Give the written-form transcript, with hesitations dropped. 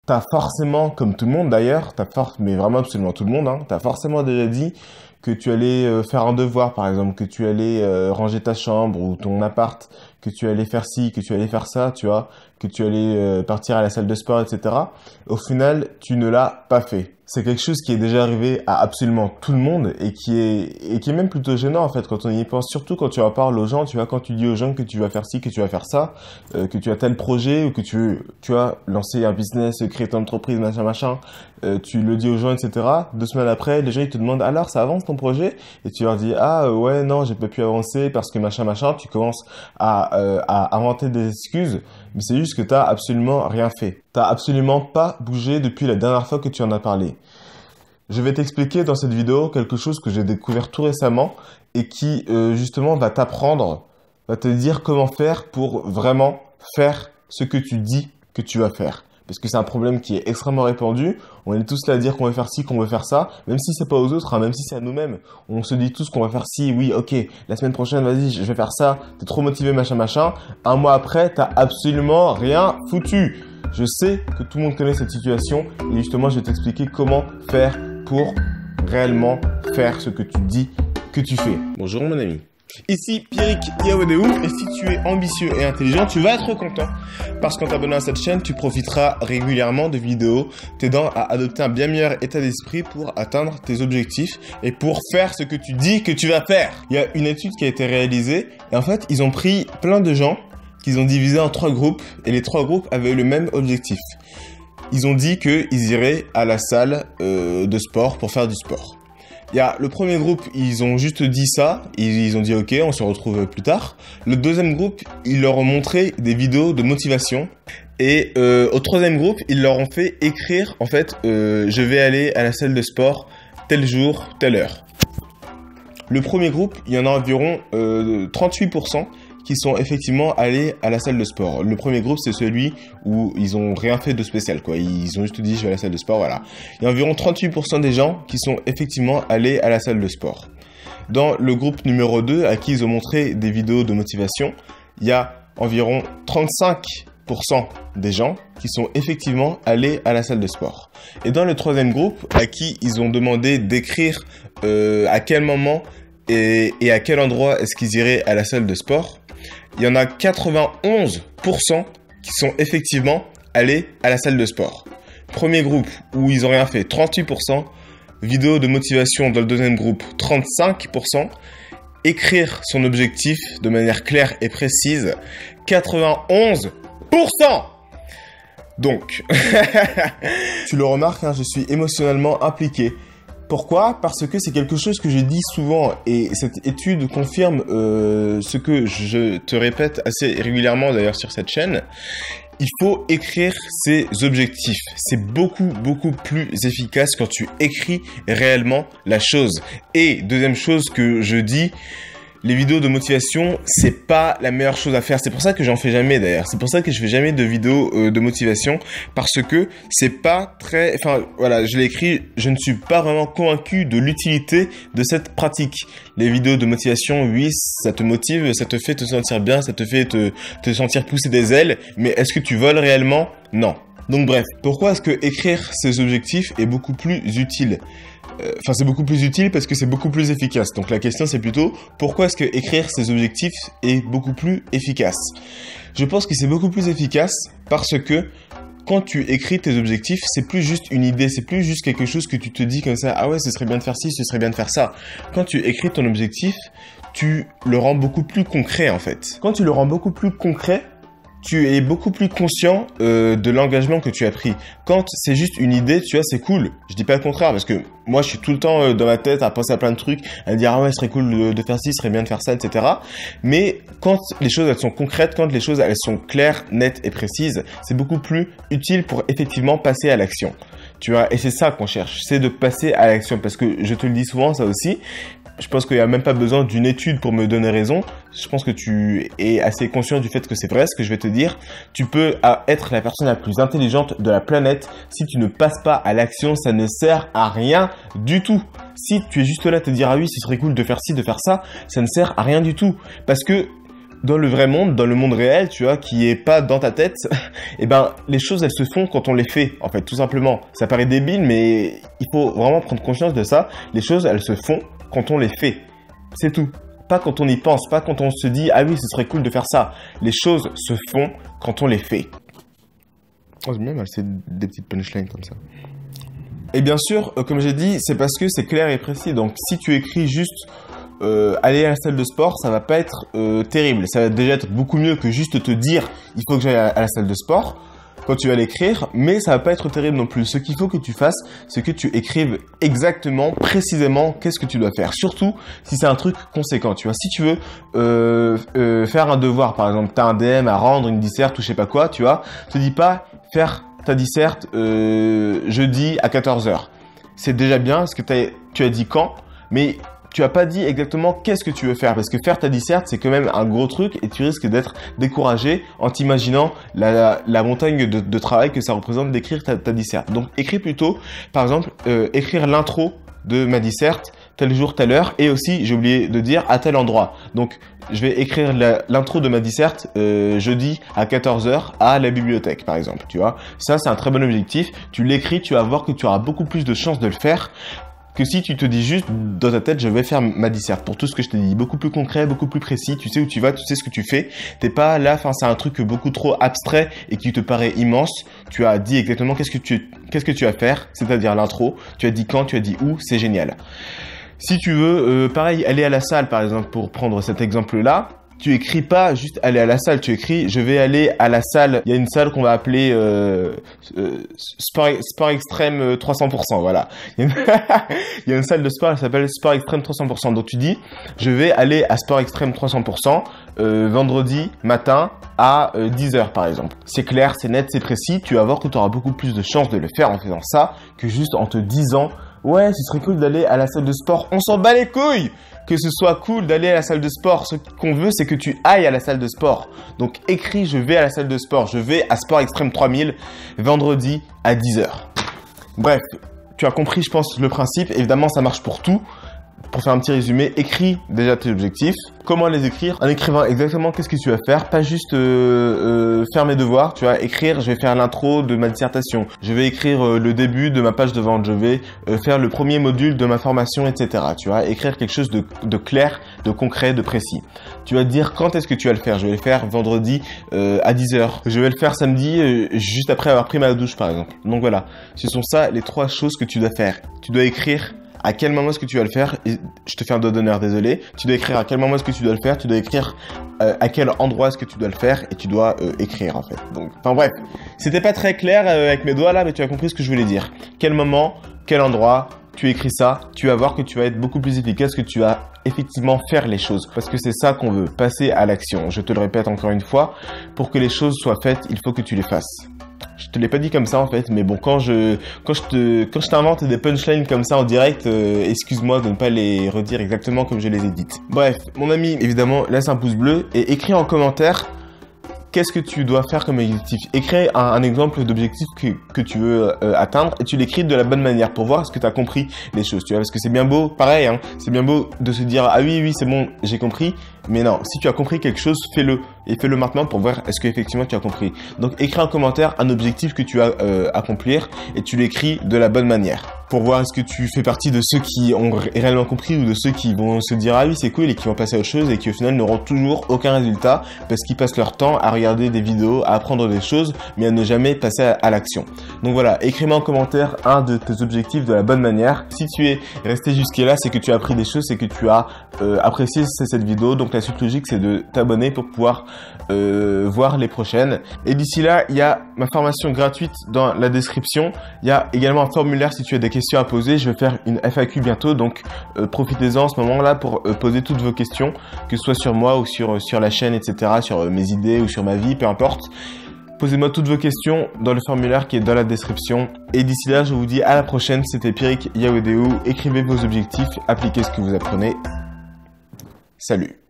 T'as forcément, comme tout le monde d'ailleurs, mais vraiment absolument tout le monde, hein, t'as forcément déjà dit que tu allais faire un devoir, par exemple, que tu allais ranger ta chambre ou ton appart, que tu allais faire ci, que tu allais faire ça, tu vois, que tu allais partir à la salle de sport, etc. Au final, tu ne l'as pas fait. C'est quelque chose qui est déjà arrivé à absolument tout le monde et qui est même plutôt gênant en fait quand on y pense, surtout quand tu en parles aux gens, tu vois, quand tu dis aux gens que tu vas faire ci, que tu vas faire ça, que tu as tel projet ou que tu veux, tu vois, lancer un business, créer ton entreprise, machin, tu le dis aux gens, etc. 2 semaines après, les gens ils te demandent alors ça avance ton projet et tu leur dis ah ouais non j'ai pas pu avancer parce que machin, tu commences à inventer des excuses, mais c'est juste que t'as absolument rien fait. T'as absolument pas bougé depuis la dernière fois que tu en as parlé. Je vais t'expliquer dans cette vidéo quelque chose que j'ai découvert tout récemment et qui justement va t'apprendre, va te dire comment faire pour vraiment faire ce que tu dis que tu vas faire. Parce que c'est un problème qui est extrêmement répandu. On est tous là à dire qu'on veut faire ci, qu'on veut faire ça, même si c'est pas aux autres, hein, même si c'est à nous-mêmes. On se dit tous qu'on va faire ci, oui, ok, la semaine prochaine, vas-y, je vais faire ça, t'es trop motivé, machin. Un mois après, t'as absolument rien foutu. Je sais que tout le monde connaît cette situation et justement, je vais t'expliquer comment faire pour réellement faire ce que tu dis que tu fais. Bonjour mon ami. Ici Pierrick Yaodeou et si tu es ambitieux et intelligent, tu vas être content parce qu'en t'abonnant à cette chaîne, tu profiteras régulièrement de vidéos t'aidant à adopter un bien meilleur état d'esprit pour atteindre tes objectifs et pour faire ce que tu dis que tu vas faire. Il y a une étude qui a été réalisée et en fait, ils ont pris plein de gens qu'ils ont divisés en 3 groupes et les 3 groupes avaient le même objectif. Ils ont dit qu'ils iraient à la salle de sport pour faire du sport. Il y a le premier groupe, ils ont juste dit ça, ils ont dit ok, on se retrouve plus tard. Le deuxième groupe, ils leur ont montré des vidéos de motivation. Et au troisième groupe, ils leur ont fait écrire, en fait, je vais aller à la salle de sport tel jour, telle heure. Le premier groupe, il y en a environ 38% qui sont effectivement allés à la salle de sport. Le premier groupe, c'est celui où ils ont rien fait de spécial, quoi. Ils ont juste dit, je vais à la salle de sport, voilà. Il y a environ 38% des gens qui sont effectivement allés à la salle de sport. Dans le groupe numéro 2, à qui ils ont montré des vidéos de motivation, il y a environ 35% des gens qui sont effectivement allés à la salle de sport. Et dans le troisième groupe, à qui ils ont demandé d'écrire à quel moment et à quel endroit est-ce qu'ils iraient à la salle de sport, il y en a 91% qui sont effectivement allés à la salle de sport. Premier groupe où ils ont rien fait, 38%. Vidéo de motivation dans le deuxième groupe, 35%. Écrire son objectif de manière claire et précise, 91%. Donc, tu le remarques, hein, je suis émotionnellement impliqué. Pourquoi ? Parce que c'est quelque chose que je dis souvent et cette étude confirme ce que je te répète assez régulièrement d'ailleurs sur cette chaîne. Il faut écrire ses objectifs. C'est beaucoup plus efficace quand tu écris réellement la chose. Et deuxième chose que je dis, les vidéos de motivation, c'est pas la meilleure chose à faire. C'est pour ça que j'en fais jamais d'ailleurs. C'est pour ça que je fais jamais de vidéos de motivation parce que c'est pas très, enfin voilà, je l'ai écrit, je ne suis pas vraiment convaincu de l'utilité de cette pratique. Les vidéos de motivation, oui, ça te motive, ça te fait te sentir bien, ça te fait te sentir pousser des ailes, mais est-ce que tu voles réellement? Non. Donc bref, pourquoi est-ce que écrire ses objectifs est beaucoup plus utile? Enfin, c'est beaucoup plus utile parce que c'est beaucoup plus efficace. Donc la question c'est plutôt pourquoi est-ce que écrire ses objectifs est beaucoup plus efficace? Je pense que c'est beaucoup plus efficace parce que quand tu écris tes objectifs, c'est plus juste une idée, c'est plus juste quelque chose que tu te dis comme ça, ah ouais, ce serait bien de faire ci, ce serait bien de faire ça. Quand tu écris ton objectif, tu le rends beaucoup plus concret en fait. Quand tu le rends beaucoup plus concret, tu es beaucoup plus conscient de l'engagement que tu as pris. Quand c'est juste une idée, tu vois, c'est cool. Je dis pas le contraire parce que moi, je suis tout le temps dans ma tête à penser à plein de trucs, à dire ah ouais, ce serait cool de faire ci, ce serait bien de faire ça, etc. Mais quand les choses elles sont concrètes, quand les choses elles sont claires, nettes et précises, c'est beaucoup plus utile pour effectivement passer à l'action. Tu vois, et c'est ça qu'on cherche, c'est de passer à l'action parce que je te le dis souvent ça aussi. Je pense qu'il n'y a même pas besoin d'une étude pour me donner raison. Je pense que tu es assez conscient du fait que c'est vrai ce que je vais te dire. Tu peux être la personne la plus intelligente de la planète. Si tu ne passes pas à l'action, ça ne sert à rien du tout. Si tu es juste là à te dire « Ah oui, ce serait cool de faire ci, de faire ça », ça ne sert à rien du tout. Parce que dans le vrai monde, dans le monde réel, tu vois, qui est pas dans ta tête, et ben, les choses, elles se font quand on les fait, en fait, tout simplement. Ça paraît débile, mais il faut vraiment prendre conscience de ça. Les choses, elles se font quand on les fait. C'est tout. Pas quand on y pense, pas quand on se dit « Ah oui, ce serait cool de faire ça ». Les choses se font quand on les fait. Oh, c'est bien, c'est des petites punchlines comme ça. Et bien sûr, comme j'ai dit, c'est parce que c'est clair et précis. Donc, si tu écris juste aller à la salle de sport, ça va pas être terrible. Ça va déjà être beaucoup mieux que juste te dire « Il faut que j'aille à la salle de sport ». Quand tu vas l'écrire, mais ça va pas être terrible non plus. Ce qu'il faut que tu fasses, c'est que tu écrives exactement, précisément, qu'est-ce que tu dois faire. Surtout si c'est un truc conséquent, tu vois. Si tu veux faire un devoir, par exemple, t'as un DM à rendre, une disserte ou je sais pas quoi, tu vois, te dis pas faire ta disserte jeudi à 14h. C'est déjà bien parce que tu as dit quand, mais tu as pas dit exactement qu'est-ce que tu veux faire, parce que faire ta disserte, c'est quand même un gros truc et tu risques d'être découragé en t'imaginant la montagne de travail que ça représente d'écrire ta disserte. Donc, écris plutôt, par exemple, écrire l'intro de ma disserte, tel jour, telle heure, et aussi, j'ai oublié de dire, à tel endroit. Donc, je vais écrire l'intro de ma disserte jeudi à 14h à la bibliothèque, par exemple, tu vois. Ça, c'est un très bon objectif. Tu l'écris, tu vas voir que tu auras beaucoup plus de chances de le faire que si tu te dis juste dans ta tête, je vais faire ma disserte. Pour tout ce que je t'ai dit, beaucoup plus concret, beaucoup plus précis, tu sais où tu vas, tu sais ce que tu fais. T'es pas là, enfin c'est un truc beaucoup trop abstrait et qui te paraît immense. Tu as dit exactement qu'est-ce que tu vas faire, c'est-à-dire l'intro. Tu as dit quand, tu as dit où, c'est génial. Si tu veux, pareil, aller à la salle par exemple, pour prendre cet exemple-là, tu écris pas juste aller à la salle, tu écris je vais aller à la salle. Il y a une salle qu'on va appeler sport extrême 300%, voilà. Il y a une salle de sport qui s'appelle sport extrême 300%. Donc tu dis je vais aller à sport extrême 300% vendredi matin à 10h par exemple. C'est clair, c'est net, c'est précis. Tu vas voir que tu auras beaucoup plus de chances de le faire en faisant ça que juste en te disant ouais, ce serait cool d'aller à la salle de sport. On s'en bat les couilles que ce soit cool d'aller à la salle de sport. Ce qu'on veut, c'est que tu ailles à la salle de sport. Donc, écris, je vais à la salle de sport. Je vais à Sport Extrême 3000, vendredi à 10h. Bref, tu as compris, je pense, le principe. Évidemment, ça marche pour tout. Pour faire un petit résumé, écris déjà tes objectifs. Comment les écrire? En écrivant exactement qu'est-ce que tu vas faire, pas juste faire mes devoirs. Tu vas écrire, je vais faire l'intro de ma dissertation, je vais écrire le début de ma page de vente, je vais faire le premier module de ma formation, etc. Tu vas écrire quelque chose de clair, de concret, de précis. Tu vas dire quand est-ce que tu vas le faire. Je vais le faire vendredi à 10h. Je vais le faire samedi juste après avoir pris ma douche par exemple. Donc voilà, ce sont ça les 3 choses que tu dois faire. Tu dois écrire à quel moment est-ce que tu vas le faire, et je te fais un doigt d'honneur, désolé. Tu dois écrire à quel moment est-ce que tu dois le faire, tu dois écrire à quel endroit est-ce que tu dois le faire, et tu dois écrire en fait. Donc, enfin bref, c'était pas très clair avec mes doigts là, mais tu as compris ce que je voulais dire. Quel moment, quel endroit, tu écris ça, tu vas voir que tu vas être beaucoup plus efficace, que tu vas effectivement faire les choses. Parce que c'est ça qu'on veut, passer à l'action. Je te le répète encore une fois, pour que les choses soient faites, il faut que tu les fasses. Je te l'ai pas dit comme ça en fait, mais bon, quand je t'invente des punchlines comme ça en direct, excuse-moi de ne pas les redire exactement comme je les ai dites. Bref, mon ami, évidemment, laisse un pouce bleu et écris en commentaire qu'est-ce que tu dois faire comme objectif. Écris un exemple d'objectif que tu veux atteindre et tu l'écris de la bonne manière pour voir est-ce que tu as compris les choses, tu vois, parce que c'est bien beau, pareil, hein, c'est bien beau de se dire ah oui, c'est bon, j'ai compris, mais non, si tu as compris quelque chose, fais-le. Et fais-le maintenant pour voir est-ce qu'effectivement tu as compris. Donc écris en commentaire un objectif que tu vas accomplir et tu l'écris de la bonne manière. Pour voir est-ce que tu fais partie de ceux qui ont réellement compris ou de ceux qui vont se dire ah oui c'est cool et qui vont passer à autre chose et qui au final n'auront toujours aucun résultat parce qu'ils passent leur temps à regarder des vidéos, à apprendre des choses mais à ne jamais passer à l'action. Donc voilà, écris-moi en commentaire un de tes objectifs de la bonne manière. Si tu es resté jusque-là, c'est que tu as appris des choses, c'est que tu as apprécié cette vidéo. Donc la suite logique c'est de t'abonner pour pouvoir voir les prochaines. Et d'ici là, il y a ma formation gratuite dans la description. Il y a également un formulaire si tu as des questions à poser. Je vais faire une FAQ bientôt, donc profitez-en en ce moment-là pour poser toutes vos questions, que ce soit sur moi ou sur la chaîne, etc., sur mes idées ou sur ma vie, peu importe. Posez-moi toutes vos questions dans le formulaire qui est dans la description. Et d'ici là, je vous dis à la prochaine. C'était Pierrick Yaoudéou. Écrivez vos objectifs, appliquez ce que vous apprenez. Salut!